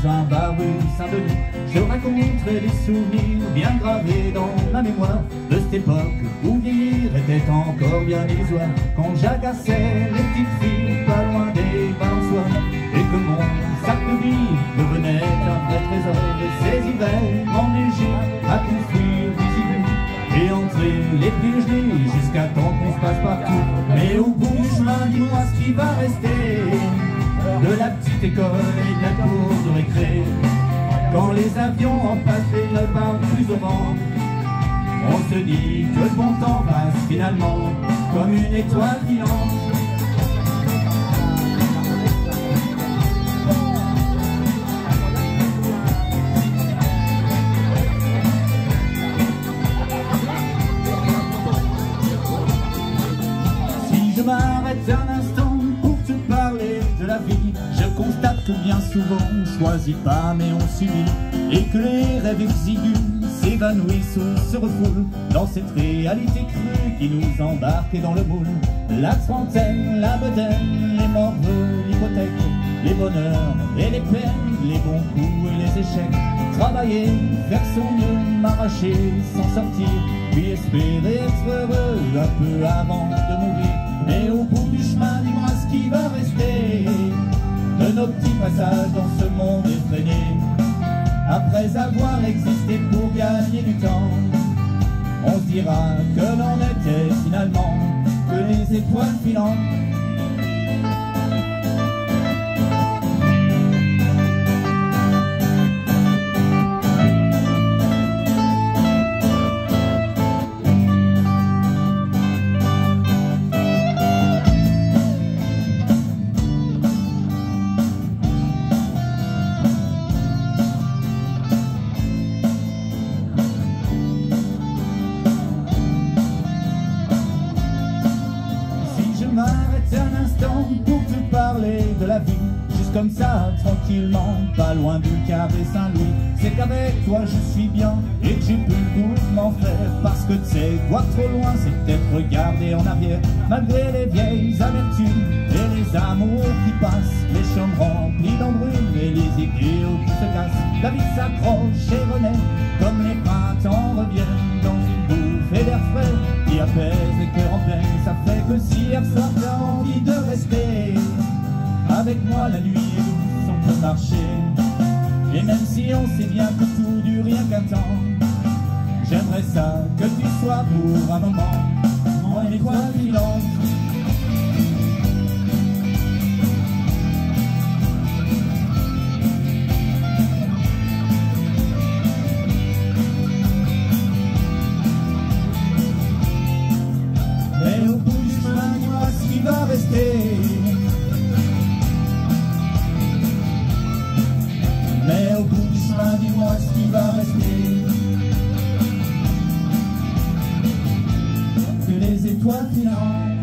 dans un bar rue Saint-Denis. Je raconterai des souvenirs bien gravés dans ma mémoire de cette époque où vivre était encore bien illusoire, quand j'agaçais les petites filles pas loin des balançoires, et que mon sac de billes devenait un vrai trésor. Et ces hivers enneigés à construire des igloos et entrer les pieds gelés jusqu'à temps qu'on se passe partout. Mais au bout du chemin, dis-moi ce qui va rester de la petite école et de la cour de récré. Quand les avions en passé ne parlent plus au vent, on se dit que le bon temps passe finalement comme une étoile filante. Si je m'arrête un instant pour te parler de la vie, je constate que bien souvent on choisit pas mais on subit, et que les rêves exigus s'évanouissent ou se refoulent dans cette réalité crue qui nous embarque dans le moule. La trentaine, la bedaine, les morveux, l'hypothèque, les bonheurs et les peines, les bons coups et les échecs. Travailler, faire son mieux, m'arracher, s'en sortir, puis espérer être heureux un peu avant de mourir. Et au bout du chemin, dis-moi ce qui va rester de nos petits passages dans ce monde effréné. Après avoir existé pour gagner du temps, on se dira que l'on était finalement que les étoiles filantes. M'arrête un instant pour te parler de la vie, juste comme ça, tranquillement, pas loin du carré Saint-Louis. C'est qu'avec toi je suis bien et que j'ai plus le goût de m'en faire, parce que tu sais quoi, trop loin c'est peut-être regarder en arrière, malgré les vieilles amertumes et les amours qui passent, les chemins remplis d'embrumes et les idéaux qui se cassent. La vie s'accroche et renaît comme les printemps reviennent dans une bouffée d'air frais qui apaise les cœurs en peine. Ça fait que si hier soir t'as envie de rester avec moi, la nuit est douce, on peut marcher. Et même si on sait bien que tout dure rien qu'un temps, j'aimerais ça que tu sois pour un moment en étoile filante. Mais au bout du chemin, dis-moi ce qui va rester. Mais au bout du chemin, dis-moi ce qui va rester. Que les étoiles filantes.